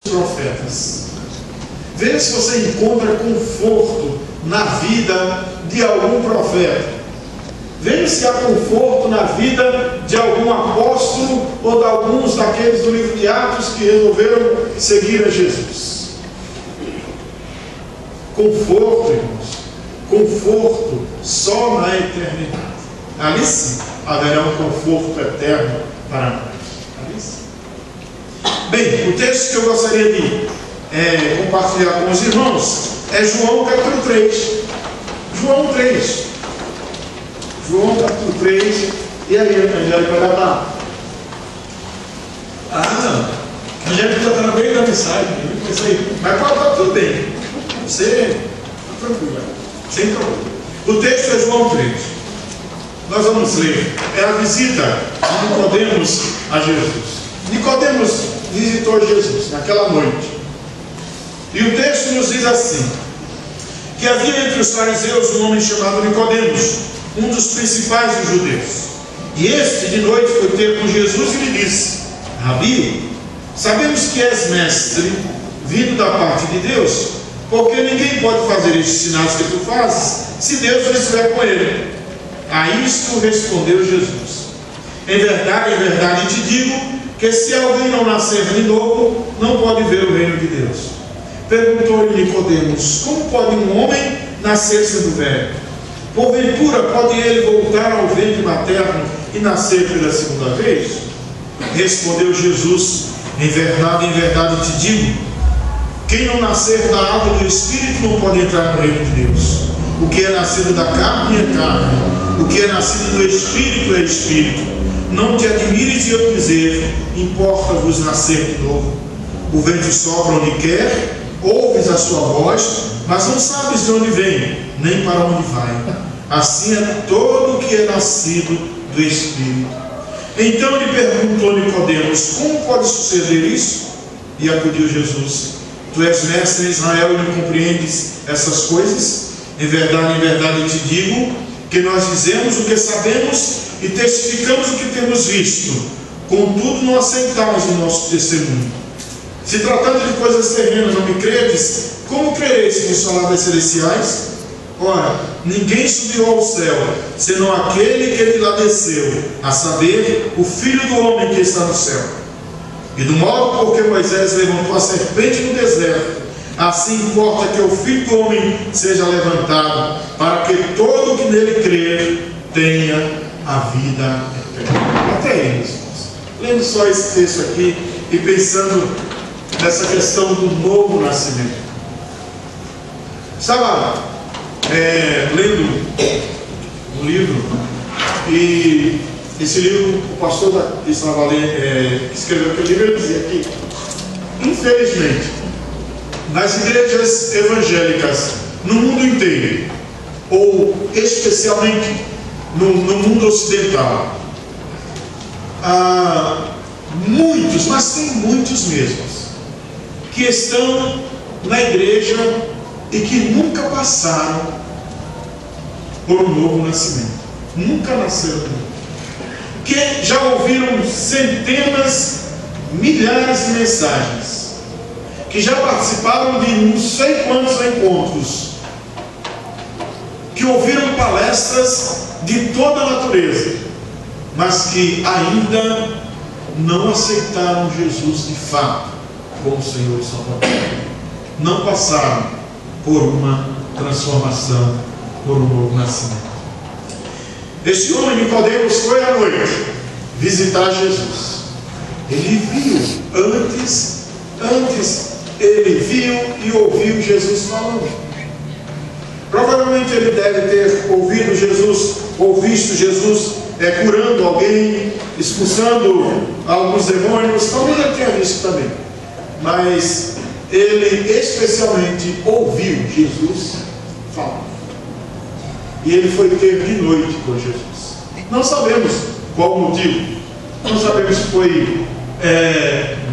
profetas. Veja se você encontra conforto na vida de algum profeta. Veja se há conforto na vida de algum apóstolo ou de alguns daqueles do livro de Atos que resolveram seguir a Jesus. Conforto, irmãos. Conforto só na eternidade. Ali sim haverá um conforto eterno para nós. Ali sim. Bem, o texto que eu gostaria de compartilhar com os irmãos é João capítulo 3. João 3. João capítulo 3. E aí, Angélica vai dar? Não. A Angélica já está no meio da mensagem. Mas está tudo bem. Você está tranquilo. Sem problema. O texto é João 3. Nós vamos ler. É a visita de Nicodemos a Jesus. Nicodemos visitou Jesus naquela noite. E o texto nos diz assim: que havia entre os fariseus um homem chamado Nicodemos, um dos principais dos judeus. E este de noite foi ter com Jesus e lhe disse: Rabi, sabemos que és mestre, vindo da parte de Deus, porque ninguém pode fazer estes sinais que tu fazes, se Deus não estiver com ele. A isto respondeu Jesus: em verdade te digo, que se alguém não nascer de novo, não pode ver o reino de Deus. Perguntou-lhe Nicodemos: como pode um homem nascer sendo velho? Porventura pode ele voltar ao ventre materno e nascer pela segunda vez? Respondeu Jesus: em verdade te digo, quem não nascer da água do Espírito não pode entrar no reino de Deus. O que é nascido da carne é carne, o que é nascido do Espírito é Espírito. Não te admires de eu dizer: importa-vos nascer de novo. O vento sopra onde quer, ouves a sua voz, mas não sabes de onde vem, nem para onde vai. Assim é todo o que é nascido do Espírito. Então lhe perguntou Nicodemos: como pode suceder isso? E acudiu Jesus: tu és mestre em Israel e não compreendes essas coisas? Em verdade te digo, que nós dizemos o que sabemos e testificamos o que temos visto, contudo não aceitais o nosso testemunho. Se tratando de coisas terrenas não me credes, como crereis se vos falar das celestiais? Ora, ninguém subiu ao céu, senão aquele que de lá desceu, a saber, o Filho do homem que está no céu. E do modo porque Moisés levantou a serpente no deserto, assim importa que o Filho do homem seja levantado, para que todo o que nele crer tenha a vida eterna. Até aí, irmãos. Lendo só esse texto aqui e pensando nessa questão do novo nascimento. Estava lendo um livro, e esse livro, o pastor que estava lendo, que escreveu aquele livro, ele dizia que, infelizmente, nas igrejas evangélicas no mundo inteiro, ou especialmente no mundo ocidental, há muitos, mas tem muitos mesmos, que estão na igreja e que nunca passaram por um novo nascimento, nunca nasceram de novo, que já ouviram centenas, milhares de mensagens, que já participaram de não sei quantos encontros, que ouviram palestras de toda a natureza, mas que ainda não aceitaram Jesus de fato como Senhor e Salvador. Não passaram por uma transformação, por um novo nascimento. Este homem, Nicodemos, foi à noite visitar Jesus. Ele viu antes ele viu e ouviu Jesus falando. Provavelmente ele deve ter ouvido Jesus, ou visto Jesus curando alguém, expulsando alguns demônios. Talvez ele tenha visto também, mas ele especialmente ouviu Jesus falar. E ele foi ter de noite com Jesus. Não sabemos qual o motivo, não sabemos se foi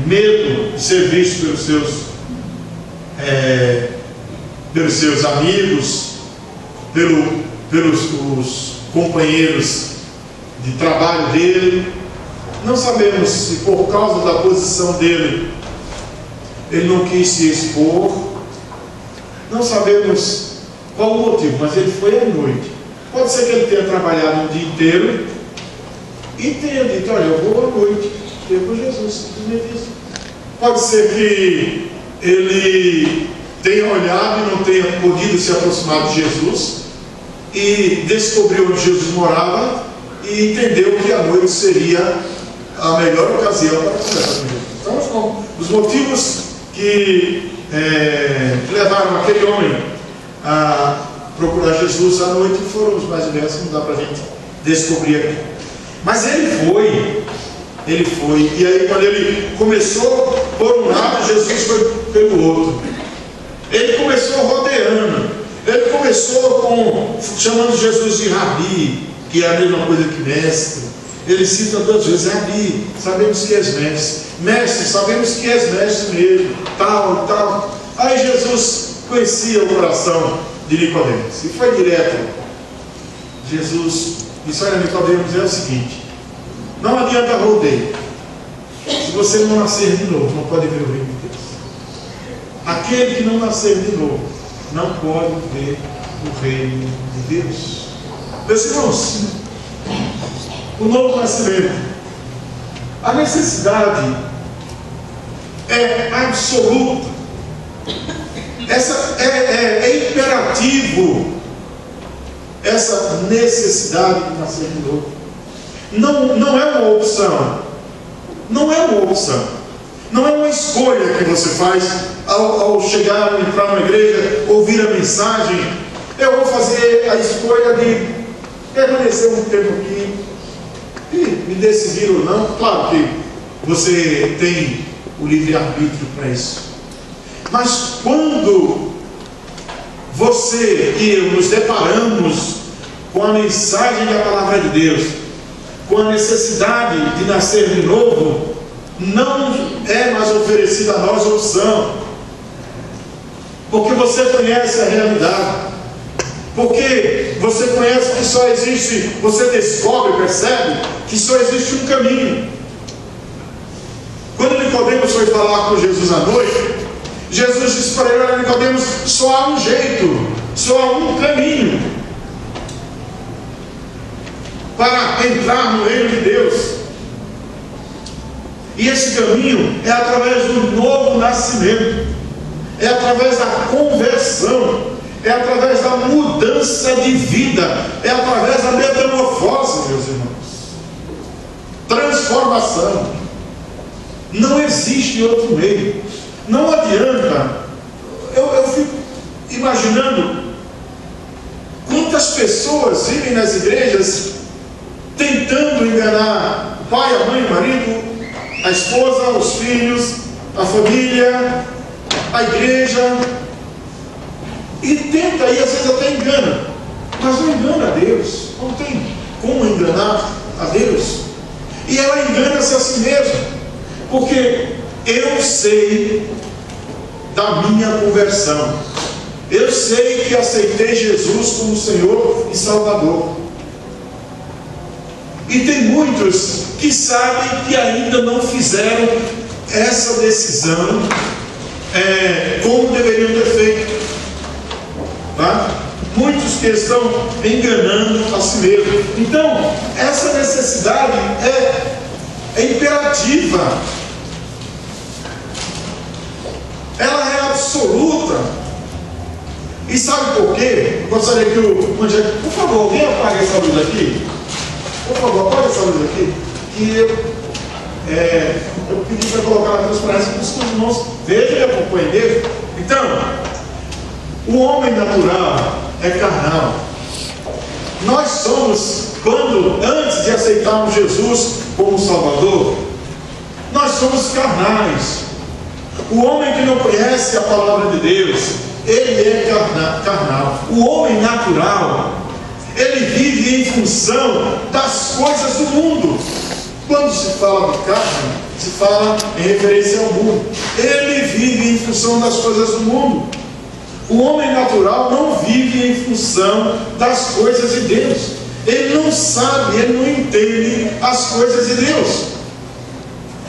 medo de ser visto pelos seus amigos, pelos companheiros de trabalho dele. Não sabemos se por causa da posição dele ele não quis se expor. Não sabemos qual o motivo, mas ele foi à noite. Pode ser que ele tenha trabalhado o dia inteiro e tenha dito: olha, eu vou à noite ter com Jesus, simplesmente isso. Pode ser que ele tenha olhado e não tenha podido se aproximar de Jesus e descobriu onde Jesus morava e entendeu que a noite seria a melhor ocasião para conversar com Jesus. Então, os motivos que levaram aquele homem a procurar Jesus à noite foram os mais diversos, não dá para a gente descobrir aqui. Mas ele foi, e aí quando ele começou por um lado, Jesus foi pelo outro. Ele começou rodeando, ele começou chamando Jesus de Rabi, que é a mesma coisa que mestre. Ele cita 2 vezes: Rabi, sabemos que és mestre. Mestre, sabemos que és mestre mesmo, tal e tal. Aí Jesus conhecia o coração de Nicodemos e foi direto. Jesus disse: olha, Nicodemos, é o seguinte, não adianta rodeio. Se você não nascer de novo, não pode ver o reino de Deus. Aquele que não nascer de novo não pode ver o reino de Deus. Meus irmãos, o novo nascimento, a necessidade é absoluta. Essa é imperativo, essa necessidade de nascer de novo. Não é uma opção. Não é uma opção. Não é uma escolha que você faz ao chegar, entrar na igreja, ouvir a mensagem. Eu vou fazer a escolha de permanecer um tempo aqui e me decidir ou não. Claro que você tem o livre-arbítrio para isso. Mas quando você e eu nos deparamos com a mensagem da palavra de Deus, com a necessidade de nascer de novo, não é mais oferecida a nós opção, porque você conhece a realidade, porque você conhece que só existe, você descobre, percebe que só existe um caminho. Quando Nicodemos foi falar com Jesus à noite, Jesus disse para ele: olha, Nicodemos, só há um jeito, só há um caminho para entrar no reino de Deus. E esse caminho é através do novo nascimento, é através da conversão, é através da mudança de vida, é através da metamorfose, meus irmãos. Transformação. Não existe outro meio. Não adianta. Eu fico imaginando quantas pessoas vivem nas igrejas tentando enganar o pai, a mãe, o marido, a esposa, os filhos, a família, a igreja, e tenta, e às vezes até engana, mas não engana a Deus. Não tem como enganar a Deus. E ela engana-se a si mesma, porque eu sei da minha conversão, eu sei que aceitei Jesus como Senhor e Salvador. E tem muitos que sabem que ainda não fizeram essa decisão como deveriam ter feito. Tá? Muitos que estão enganando a si mesmos. Então, essa necessidade é imperativa. Ela é absoluta. E sabe por quê? Gostaria que o Angélico, por favor, alguém apague essa luz aqui? Por favor, apague essa luz aqui. Que eu pedi para colocar na transparência para os irmãos vejam e acompanhem dele. Então, o homem natural é carnal. Nós somos, antes de aceitarmos Jesus como Salvador, nós somos carnais. O homem que não conhece a palavra de Deus, ele é carnal. O homem natural, ele vive em função das coisas do mundo. Quando se fala de carne, se fala em referência ao mundo. Ele vive em função das coisas do mundo. O homem natural não vive em função das coisas de Deus. Ele não sabe, ele não entende as coisas de Deus.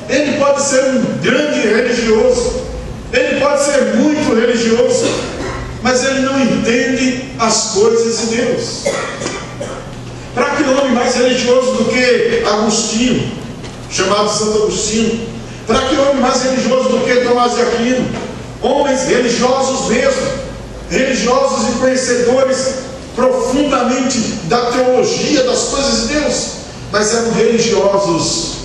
Ele pode ser um grande religioso, ele pode ser muito religioso, mas ele não entende as coisas de Deus. Para que homem mais religioso do que Agostinho, chamado Santo Agostinho? Para que homem mais religioso do que Tomás de Aquino? Homens religiosos mesmo, religiosos e conhecedores profundamente da teologia, das coisas de Deus, mas eram religiosos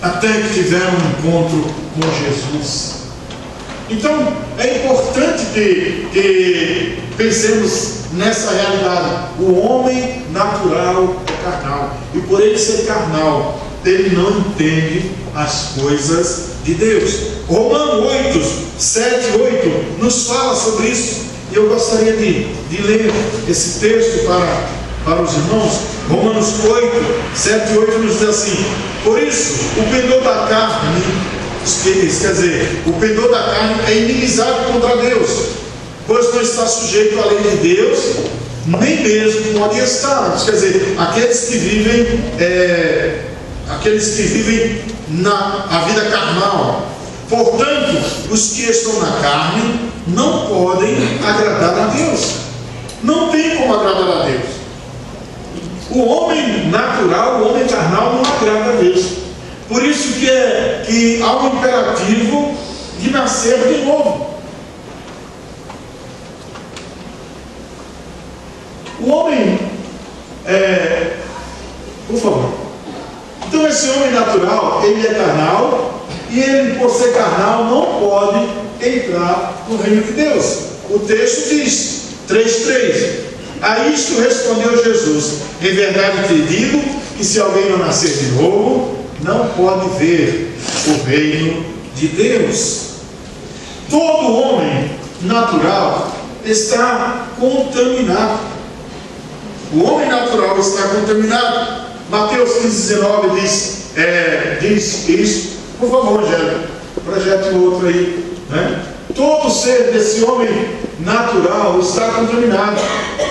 até que tiveram um encontro com Jesus. Então é importante que pensemos nessa realidade. O homem natural é carnal, e por ele ser carnal, ele não entende as coisas de Deus. Romanos 8, 7, 8 nos fala sobre isso, e eu gostaria de ler esse texto para os irmãos. Romanos 8, 7 e 8 nos diz assim: por isso, o pendor da carne, quer dizer, o pendor da carne é inimizade contra Deus, pois não está sujeito à lei de Deus, nem mesmo pode estar. Quer dizer, aqueles que vivem a vida carnal. Portanto, os que estão na carne não podem agradar a Deus. Não tem como agradar a Deus. O homem natural, o homem carnal não agrada a Deus. Por isso que há um imperativo de nascer de novo. O homem, por favor. Então esse homem natural, ele é carnal, e ele, por ser carnal, não pode entrar no reino de Deus. O texto diz, 3:3: a isto respondeu Jesus: em verdade te digo que se alguém não nascer de novo, não pode ver o reino de Deus. Todo homem natural está contaminado. O homem natural está contaminado. Mateus 15:19 diz isso. Por favor, Angélica, projete o outro aí, né? Todo ser desse homem natural está contaminado.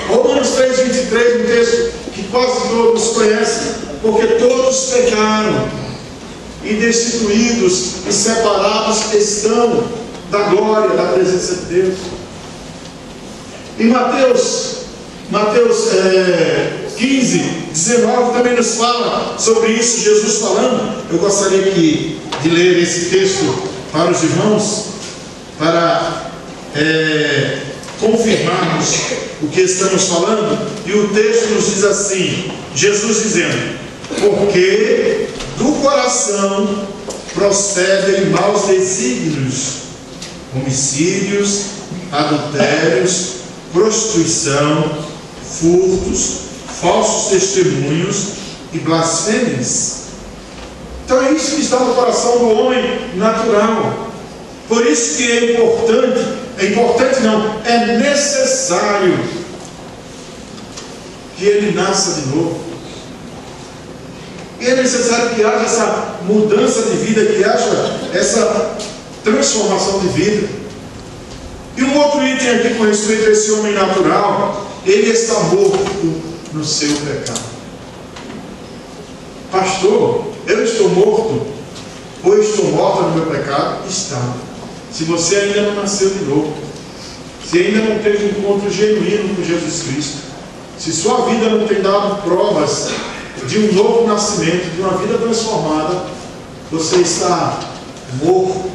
Romanos 3:23, um texto que quase todos conhecem: porque todos pecaram e destituídos e separados estão da glória, da presença de Deus. Em Mateus 15:19 também nos fala sobre isso, Jesus falando. Eu gostaria de ler esse texto para os irmãos, para confirmarmos o que estamos falando. E o texto nos diz assim, Jesus dizendo: porque do coração procedem maus desígnios, homicídios, adultérios, prostituição, furtos, falsos testemunhos e blasfêmias. Então é isso que está no coração do homem natural. Por isso que é necessário que ele nasça de novo. E é necessário que haja essa mudança de vida, que haja essa transformação de vida. E um outro item aqui com respeito a esse homem natural: ele está morto no seu pecado. Pastor, eu estou morto, ou estou morta no meu pecado? Está. Se você ainda não nasceu de novo, se ainda não teve um encontro genuíno com Jesus Cristo, se sua vida não tem dado provas de um novo nascimento, de uma vida transformada, você está morto,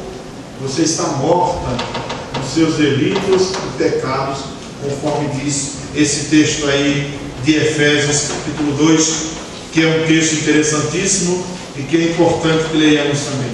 você está morta nos seus delitos e pecados, conforme diz esse texto aí de Efésios capítulo 2, que é um texto interessantíssimo e que é importante que leiamos também.